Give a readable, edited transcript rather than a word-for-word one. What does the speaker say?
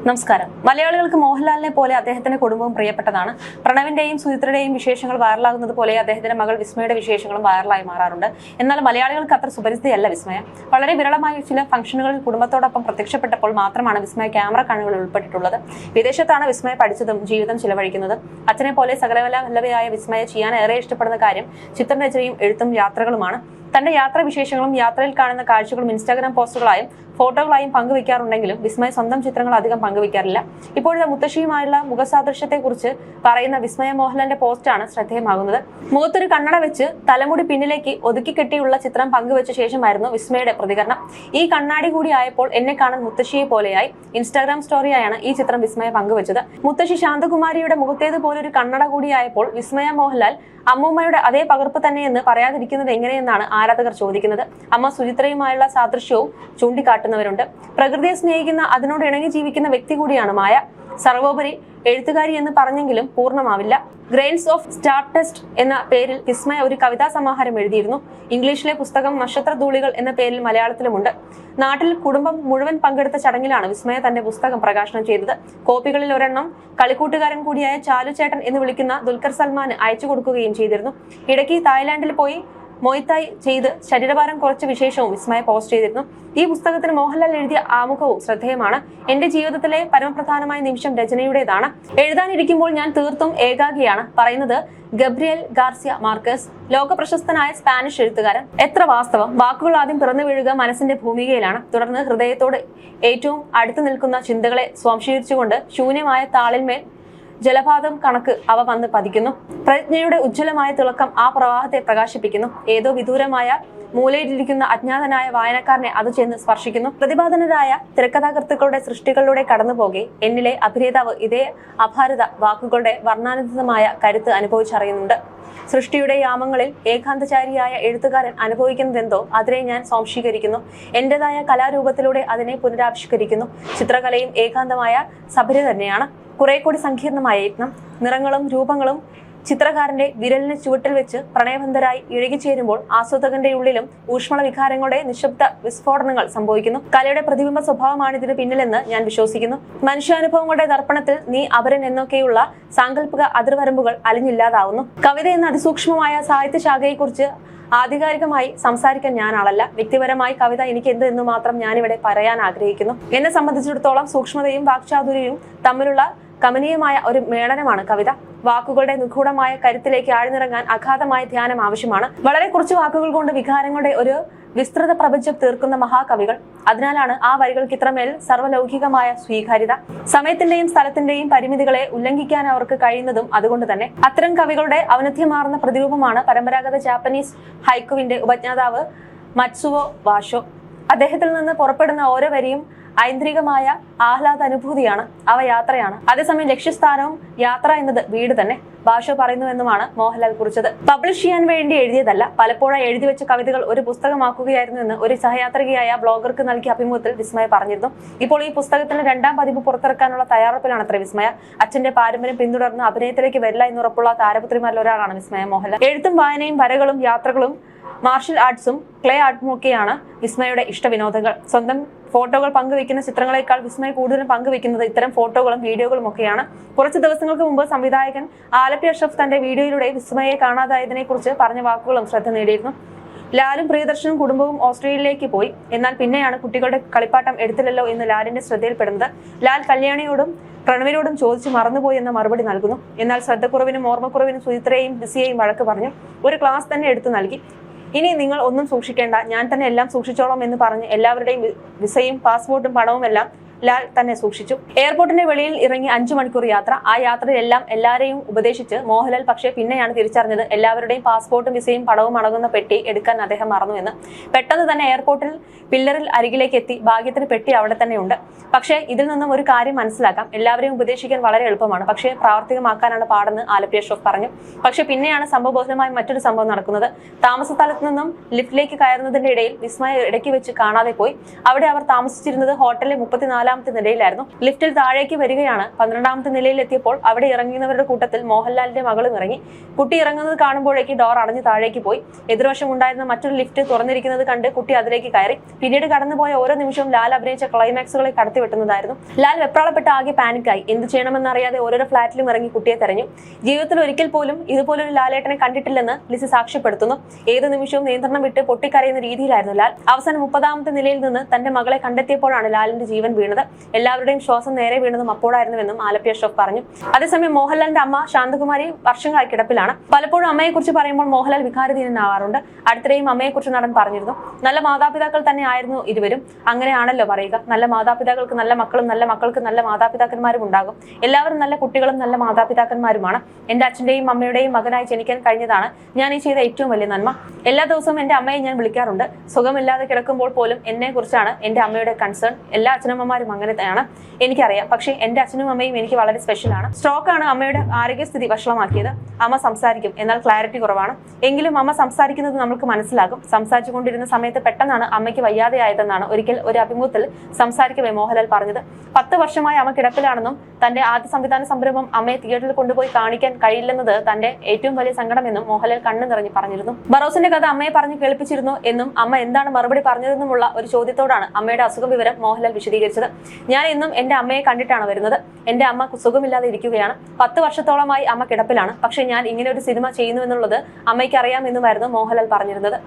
നമസ്കാരം. മലയാളികൾക്ക് മോഹൻലാലിനെ പോലെ അദ്ദേഹത്തിന്റെ കുടുംബവും പ്രിയപ്പെട്ടതാണ്. പ്രണവിന്റെയും സുചിത്രയുടെയും വിശേഷങ്ങൾ വൈറലാകുന്നത് പോലെ അദ്ദേഹത്തിന്റെ മകൾ വിസ്മയുടെ വിശേഷങ്ങളും വൈറലായി മാറാറുണ്ട്. എന്നാൽ മലയാളികൾക്ക് അത്ര സുപരിചിതയല്ല വിസ്മയ. വളരെ വിരളമായ ചില ഫംഗ്ഷനുകളിൽ കുടുംബത്തോടൊപ്പം പ്രത്യക്ഷപ്പെട്ടപ്പോൾ മാത്രമാണ് വിസ്മയ ക്യാമറ കണ്ണുകളിൽ ഉൾപ്പെട്ടിട്ടുള്ളത്. വിദേശത്താണ് വിസ്മയ പഠിച്ചതും ജീവിതം ചിലവഴിക്കുന്നത്. അച്ഛനെ പോലെ സകലകല വല്ലഭയായ വിസ്മയ ചെയ്യാൻ ഏറെ ഇഷ്ടപ്പെടുന്ന കാര്യം ചിത്രരചനയും എഴുത്തും യാത്രകളുമാണ്. തന്റെ യാത്രാവിശേഷങ്ങളും യാത്രയിൽ കാണുന്ന കാഴ്ചകളും ഇൻസ്റ്റാഗ്രാം പോസ്റ്റുകളായും ഫോട്ടോകളായും പങ്കുവെക്കാറുണ്ടെങ്കിലും വിസ്മയ സ്വന്തം ചിത്രങ്ങൾ അധികം പങ്കുവെക്കാറില്ല. ഇപ്പോഴത്തെ മുത്തശ്ശിയുമായുള്ള മുഖസാദൃശ്യത്തെക്കുറിച്ച് പറയുന്ന വിസ്മയ മോഹൻലാലിന്റെ പോസ്റ്റാണ് ശ്രദ്ധേയമാകുന്നത്. മുഖത്തൊരു കണ്ണട വെച്ച് തലമുടി പിന്നിലേക്ക് ഒതുക്കി കെട്ടിയുള്ള ചിത്രം പങ്കുവെച്ച ശേഷമായിരുന്നു വിസ്മയുടെ പ്രതികരണം. ഈ കണ്ണാടി കൂടി ആയപ്പോൾ എന്നെ കാണാൻ മുത്തശ്ശിയെ പോലെയായി. ഇൻസ്റ്റാഗ്രാം സ്റ്റോറിയായാണ് ഈ ചിത്രം വിസ്മയ പങ്കുവെച്ചത്. മുത്തശ്ശി ശാന്തകുമാരിയുടെ മുഖത്തേതുപോലൊരു കണ്ണട കൂടിയായപ്പോൾ വിസ്മയ മോഹൻലാൽ അമ്മൂമ്മയുടെ അതേ പകർപ്പ് തന്നെയെന്ന് പറയാതിരിക്കുന്നത് എങ്ങനെയെന്നാണ് ആരാധകർ ചോദിക്കുന്നത്. അമ്മ സുചിത്രയുമായുള്ള സാദൃശ്യവും ചൂണ്ടിക്കാട്ടുന്നവരുണ്ട്. പ്രകൃതിയെ സ്നേഹിക്കുന്ന, അതിനോട് ഇണങ്ങി ജീവിക്കുന്ന വ്യക്തി കൂടിയാണ് മായ. സർവോപരി എഴുത്തുകാരി എന്ന് പറഞ്ഞെങ്കിലും പൂർണ്ണമാവില്ല. ഗ്രെയിൻസ് ഓഫ് സ്റ്റാർഡസ്റ്റ് എന്ന പേരിൽ വിസ്മയ ഒരു കവിതാ സമാഹാരം എഴുതിയിരുന്നു. ഇംഗ്ലീഷിലെ പുസ്തകം നക്ഷത്രധൂളികൾ എന്ന പേരിൽ മലയാളത്തിലുമുണ്ട്. നാട്ടിൽ കുടുംബം മുഴുവൻ പങ്കെടുത്ത ചടങ്ങിലാണ് വിസ്മയ തന്റെ പുസ്തകം പ്രകാശനം ചെയ്തത്. കോപ്പികളിൽ ഒരെണ്ണം കളിക്കൂട്ടുകാരൻ കൂടിയായ ചാലുചേട്ടൻ എന്ന് വിളിക്കുന്ന ദുൽഖർ സൽമാന് അയച്ചു കൊടുക്കുകയും ചെയ്തിരുന്നു. ഇടയ്ക്ക് തായ്ലാന്റിൽ പോയി മൊയ്ത്തായി ചെയ്ത് ശരീരഭാരം കുറച്ച വിശേഷവും വിസ്മയ പോസ്റ്റ് ചെയ്തിരുന്നു. ഈ പുസ്തകത്തിന് മോഹൻലാൽ എഴുതിയ ആമുഖവും ശ്രദ്ധേയമാണ്. എന്റെ ജീവിതത്തിലെ പരമപ്രധാനമായ നിമിഷം രചനയുടേതാണ്. എഴുതാനിരിക്കുമ്പോൾ ഞാൻ തീർത്തും ഏകാഗിയാണ്. പറയുന്നത് ഗബ്രിയൽ ഗാർസിയ മാർക്കസ്, ലോക പ്രശസ്തനായ സ്പാനിഷ് എഴുത്തുകാരൻ. എത്ര വാസ്തവം! വാക്കുകൾ ആദ്യം പിറന്നു വീഴുക മനസ്സിന്റെ ഭൂമികയിലാണ്. തുടർന്ന് ഹൃദയത്തോട് ഏറ്റവും അടുത്തു നിൽക്കുന്ന ചിന്തകളെ സ്വാംശീകരിച്ചുകൊണ്ട് ശൂന്യമായ താളിന്മേൽ ജലപാതം കണക്ക് അവ വന്ന് പതിക്കുന്നു. പ്രജ്ഞയുടെ ഉജ്ജ്വലമായ തിളക്കം ആ പ്രവാഹത്തെ പ്രകാശിപ്പിക്കുന്നു. ഏതോ വിദൂരമായ മൂലയിലിരിക്കുന്ന അജ്ഞാതനായ വായനക്കാരനെ അത് ചെന്ന് സ്പർശിക്കുന്നു. പ്രതിപാദനരായ തിരക്കഥാകൃത്തുക്കളുടെ സൃഷ്ടികളിലൂടെ കടന്നുപോകെ എന്നിലെ അഭിനേതാവ് ഇതേ അപാരത വാക്കുകളുടെ വർണ്ണാനുദിതമായ കരുത്ത് അനുഭവിച്ചറിയുന്നുണ്ട്. സൃഷ്ടിയുടെ യാമങ്ങളിൽ ഏകാന്തചാരിയായ എഴുത്തുകാരൻ അനുഭവിക്കുന്നതെന്തോ അതിനെ ഞാൻ സ്വാംശീകരിക്കുന്നു. എന്റേതായ കലാരൂപത്തിലൂടെ അതിനെ പുനരാവിഷ്കരിക്കുന്നു. ചിത്രകലയും ഏകാന്തമായ സബരി തന്നെയാണ്. കുറെ കൂടി സങ്കീർണമായ യത്നം. നിറങ്ങളും രൂപങ്ങളും ചിത്രകാരന്റെ വിരലിന് ചുവട്ടിൽ വെച്ച് പ്രണയബന്ധരായി ഇഴുകിച്ചേരുമ്പോൾ ആസ്വാദകന്റെ ഉള്ളിലും ഊഷ്മള വികാരങ്ങളുടെ നിശബ്ദ വിസ്ഫോടനങ്ങൾ സംഭവിക്കുന്നു. കലയുടെ പ്രതിബിംബ സ്വഭാവമാണിതിന് പിന്നിലെന്ന് ഞാൻ വിശ്വസിക്കുന്നു. മനുഷ്യാനുഭവങ്ങളുടെ ദർപ്പണത്തിൽ നീ അപരൻ എന്നൊക്കെയുള്ള സാങ്കല്പിക അതിർവരമ്പുകൾ അലിഞ്ഞില്ലാതാവുന്നു. കവിത എന്ന അതിസൂക്ഷ്മമായ സാഹിത്യശാഖയെക്കുറിച്ച് ആധികാരികമായി സംസാരിക്കാൻ ഞാൻ ആളല്ല. വ്യക്തിപരമായി കവിത എനിക്ക് എന്ത് എന്ന് മാത്രം ഞാനിവിടെ പറയാൻ ആഗ്രഹിക്കുന്നു. എന്നെ സംബന്ധിച്ചിടത്തോളം സൂക്ഷ്മതയും വാക്ചാതുര്യവും തമ്മിലുള്ള കമനീയമായ ഒരു മേളനമാണ് കവിത. വാക്കുകളുടെ നിഗൂഢമായ കരുത്തിലേക്ക് ആഴ്ന്നിറങ്ങാൻ അഗാധമായ ധ്യാനം ആവശ്യമാണ്. വളരെ കുറച്ച് വാക്കുകൾ കൊണ്ട് വികാരങ്ങളുടെ ഒരു വിസ്തൃത പ്രപഞ്ചം തീർക്കുന്ന മഹാകവികൾ. അതിനാലാണ് ആ വരികൾക്ക് ഇത്രമേൽ സർവ്വലൗകികമായ സ്വീകാര്യത. സമയത്തിന്റെയും സ്ഥലത്തിന്റെയും പരിമിതികളെ ഉല്ലംഘിക്കാൻ അവർക്ക് കഴിയുന്നതും അതുകൊണ്ട് തന്നെ. അത്തരം കവികളുടെ ഔന്നത്യമാർന്ന പ്രതിരൂപമാണ് പരമ്പരാഗത ജാപ്പനീസ് ഹൈക്കുവിന്റെ ഉപജ്ഞാതാവ് മത്സുവോ വാഷോ. അദ്ദേഹത്തിൽ നിന്ന് പുറപ്പെടുന്ന ഓരോ വരിയും ഐന്ദ്രികമായ ആഹ്ലാദ അനുഭൂതിയാണ്. അവ യാത്രയാണ്. അതേസമയം ലക്ഷ്യസ്ഥാനവും യാത്ര എന്നത് വീട് തന്നെ. ഭാഷ പറയുന്നുവെന്നുമാണ് മോഹൻലാൽ കുറിച്ചത്. പബ്ലിഷ് ചെയ്യാൻ വേണ്ടി എഴുതിയതല്ല, പലപ്പോഴായി എഴുതി വെച്ച കവിതകൾ ഒരു പുസ്തകമാക്കുകയായിരുന്നു എന്ന് ഒരു സഹയാത്രികയായ ബ്ലോഗർക്ക് നൽകിയ അഭിമുഖത്തിൽ വിസ്മയ പറഞ്ഞിരുന്നു. ഇപ്പോൾ ഈ പുസ്തകത്തിന്റെ 2ാം പതിപ്പ് പുറത്തിറക്കാനുള്ള തയ്യാറെടുപ്പിലാണ് അത്ര വിസ്മയ. അച്ഛന്റെ പാരമ്പര്യം പിന്തുടർന്ന് അഭിനയത്തിലേക്ക് വരില്ല എന്നുറപ്പുള്ള താരപുത്രിമാരിൽ ഒരാളാണ് വിസ്മയ മോഹൻലാൽ. എഴുത്തും വായനയും വരകളും യാത്രകളും മാർഷൽ ആർട്സും ക്ലേ ആർട്ടും ഒക്കെയാണ് വിസ്മയുടെ ഇഷ്ടവിനോദങ്ങൾ. സ്വന്തം ഫോട്ടോകൾ പങ്കുവെക്കുന്ന ചിത്രങ്ങളെക്കാൾ വിസ്മയ കൂടുതലും പങ്കുവെക്കുന്നത് ഇത്തരം ഫോട്ടോകളും വീഡിയോകളും ഒക്കെയാണ്. കുറച്ച് ദിവസങ്ങൾക്ക് മുമ്പ് സംവിധായകൻ ആലപ്പി അഷ്റഫ് തന്റെ വീഡിയോയിലൂടെ വിസ്മയെ കാണാതായതിനെ കുറിച്ച് പറഞ്ഞ വാക്കുകളും ശ്രദ്ധ നേടിയിരുന്നു. ലാലും പ്രിയദർശനും കുടുംബവും ഓസ്ട്രേലിയയിലേക്ക് പോയി. എന്നാൽ പിന്നെയാണ് കുട്ടികളുടെ കളിപ്പാട്ടം എടുത്തില്ലല്ലോ എന്ന് ലാലിന്റെ ശ്രദ്ധയിൽപ്പെടുന്നത്. ലാൽ കല്യാണിയോടും പ്രണവിനോടും ചോദിച്ചു മറന്നുപോയി എന്ന മറുപടി നൽകുന്നു. എന്നാൽ ശ്രദ്ധക്കുറവിനും ഓർമ്മക്കുറവിനും സുചിത്രയെയും ബിസിയെയും വഴക്ക് പറഞ്ഞു. ഒരു ക്ലാസ് തന്നെ എടുത്തു നൽകി. ഇനി നിങ്ങൾ ഒന്നും സൂക്ഷിക്കേണ്ട, ഞാൻ തന്നെ എല്ലാം സൂക്ഷിച്ചോളാം എന്ന് പറഞ്ഞ് എല്ലാവരുടെയും വിസയും പാസ്പോർട്ടും പണവും എല്ലാം ലാൽ തന്നെ സൂക്ഷിച്ചു. എയർപോർട്ടിന്റെ വെളിയിൽ ഇറങ്ങി 5 മണിക്കൂർ യാത്ര. ആ യാത്രയിലെല്ലാം എല്ലാവരെയും ഉപദേശിച്ച് മോഹൻലാൽ പക്ഷേ പിന്നെയാണ് തിരിച്ചറിഞ്ഞത് എല്ലാവരുടെയും പാസ്പോർട്ടും വിസയും പണവും അടങ്ങുന്ന പെട്ടി എടുക്കാൻ അദ്ദേഹം മറന്നുവെന്ന്. പെട്ടെന്ന് തന്നെ എയർപോർട്ടിൽ പില്ലറിൽ അരികിലേക്ക് എത്തി. ഭാഗ്യത്തിന് പെട്ടി അവിടെ തന്നെ ഉണ്ട്. പക്ഷേ ഇതിൽ നിന്നും ഒരു കാര്യം മനസ്സിലാക്കാം, എല്ലാവരെയും ഉപദേശിക്കാൻ വളരെ എളുപ്പമാണ്, പക്ഷേ പ്രാവർത്തികമാക്കാനാണ് പാടെന്ന് ആലപ്പി അഷ്റഫ് പറഞ്ഞു. പക്ഷേ പിന്നെയാണ് സംഭവബോധമായ മറ്റൊരു സംഭവം നടക്കുന്നത്. താമസ സ്ഥലത്ത് നിന്നും ലിഫ്റ്റിലേക്ക് കയറുന്നതിന്റെ ഇടയിൽ വിസ്മയ ഇടയ്ക്ക് വെച്ച് കാണാതെ പോയി. അവിടെ അവർ താമസിച്ചിരുന്നത് ഹോട്ടലിലെ 34 14ാമത്തെ നിലയിലായിരുന്നു. ലിഫ്റ്റിൽ താഴേക്ക് വരികയാണ്. 12ാമത്തെ നിലയിൽ എത്തിയപ്പോൾ അവിടെ ഇറങ്ങുന്നവരുടെ കൂട്ടത്തിൽ മോഹൻലാലിന്റെ മകളും ഇറങ്ങി. കുട്ടി ഇറങ്ങുന്നത് കാണുമ്പോഴേക്ക് ഡോർ അടഞ്ഞ് താഴേക്ക് പോയി. എതിർവശം ഉണ്ടായിരുന്ന മറ്റൊരു ലിഫ്റ്റ് തുറന്നിരിക്കുന്നത് കണ്ട് കുട്ടി അതിലേക്ക് കയറി. പിന്നീട് കടന്നുപോയ ഓരോ നിമിഷവും ലാൽ അഭിനയിച്ച ക്ലൈമാക്സുകളെ കടത്തിവെട്ടുന്നതായിരുന്നു. ലാൽ വെപ്രാളപ്പെട്ട് ആകെ പാനിക്കായി. എന്ത് ചെയ്യണമെന്നറിയാതെ ഓരോരോ ഫ്ളാറ്റിലും ഇറങ്ങി കുട്ടിയെ തെരഞ്ഞു. ജീവിതത്തിൽ ഒരിക്കൽ പോലും ഇതുപോലൊരു ലാലേട്ടനെ കണ്ടിട്ടില്ലെന്ന് ലിസി സാക്ഷ്യപ്പെടുത്തുന്നു. ഏത് നിമിഷവും നിയന്ത്രണം വിട്ട് പൊട്ടിക്കരയുന്ന രീതിയിലായിരുന്നു ലാൽ. അവസാനം 30ാമത്തെ നിലയിൽ നിന്ന് തന്റെ മകളെ കണ്ടെത്തിയപ്പോഴാണ് ലാലിന്റെ ജീവൻ വീണത്. എല്ലാവരുടെയും ശ്വാസം നേരെ വീണതും അപ്പോഴായിരുന്നുവെന്നും ആലപ്പി അഷ്റഫ് പറഞ്ഞു. അതേസമയം മോഹൻലാലിന്റെ അമ്മ ശാന്തകുമാരി വർഷങ്ങളായി കിടപ്പിലാണ്. പലപ്പോഴും അമ്മയെക്കുറിച്ച് പറയുമ്പോൾ മോഹൻലാൽ വികാരധീനനാവാറുണ്ട്. അടുത്തിടെയും അമ്മയെക്കുറിച്ച് നടൻ പറഞ്ഞിരുന്നു. നല്ല മാതാപിതാക്കൾ തന്നെ ആയിരുന്നു ഇരുവരും. അങ്ങനെയാണല്ലോ പറയുക. നല്ല മാതാപിതാക്കൾക്ക് നല്ല മക്കളും നല്ല മക്കൾക്ക് നല്ല മാതാപിതാക്കന്മാരും ഉണ്ടാകും. എല്ലാവരും നല്ല കുട്ടികളും നല്ല മാതാപിതാക്കന്മാരുമാണ്. എന്റെ അച്ഛന്റെയും അമ്മയുടെയും മകനായി ജനിക്കാൻ കഴിഞ്ഞതാണ് ഞാൻ ഈ ചെയ്ത ഏറ്റവും വലിയ നന്മ. എല്ലാ ദിവസവും എന്റെ അമ്മയെ ഞാൻ വിളിക്കാറുണ്ട്. സുഖമില്ലാതെ കിടക്കുമ്പോൾ പോലും എന്നെ കുറിച്ചാണ് എന്റെ അമ്മയുടെ കൺസേൺ. എല്ലാ അച്ഛനമ്മമാരും അങ്ങനെ തന്നെയാണ്, എനിക്കറിയാം. പക്ഷേ എന്റെ അച്ഛനും അമ്മയും എനിക്ക് വളരെ സ്പെഷ്യലാണ്. സ്ട്രോക്കാണ് അമ്മയുടെ ആരോഗ്യസ്ഥിതി വഷളമാക്കിയത്. അമ്മ സംസാരിക്കും, എന്നാൽ ക്ലാരിറ്റി കുറവാണ്. എങ്കിലും അമ്മ സംസാരിക്കുന്നത് നമുക്ക് മനസ്സിലാകും. സംസാരിച്ചുകൊണ്ടിരുന്ന സമയത്ത് പെട്ടെന്നാണ് അമ്മയ്ക്ക് വയ്യാതെയായതെന്നാണ് ഒരിക്കൽ ഒരു അഭിമുഖത്തിൽ സംസാരിക്കവേ മോഹൻലാൽ പറഞ്ഞത്. 10 വർഷമായി അമ്മ കിടപ്പിലാണെന്നും തന്റെ ആദ്യ സംവിധാന സംരംഭം അമ്മയെ തിയേറ്ററിൽ കൊണ്ടുപോയി കാണിക്കാൻ കഴിയില്ലെന്നത് തന്റെ ഏറ്റവും വലിയ സങ്കടമെന്നും മോഹൻലാൽ കണ്ണു നിറഞ്ഞ് പറഞ്ഞിരുന്നു. ബറോസിന്റെ കഥ അമ്മയെ പറഞ്ഞു കേൾപ്പിച്ചിരുന്നു എന്നും അമ്മ എന്താണ് മറുപടി പറഞ്ഞതെന്നുമുള്ള ഒരു ചോദ്യത്തോടാണ് അമ്മയുടെ അസുഖ വിവരം മോഹൻലാൽ വിശദീകരിച്ചത്. ഞാൻ ഇന്നും എന്റെ അമ്മയെ കണ്ടിട്ടാണ് വരുന്നത്. എന്റെ അമ്മ സുഖമില്ലാതെ ഇരിക്കുകയാണ്. 10 വർഷത്തോളമായി അമ്മ കിടപ്പിലാണ്. പക്ഷെ ഞാൻ ഇങ്ങനെ ഒരു സിനിമ ചെയ്യുന്നു എന്നുള്ളത് അമ്മയ്ക്ക് അറിയാമെന്നുമായിരുന്നു മോഹൻലാൽ പറഞ്ഞിരുന്നത്.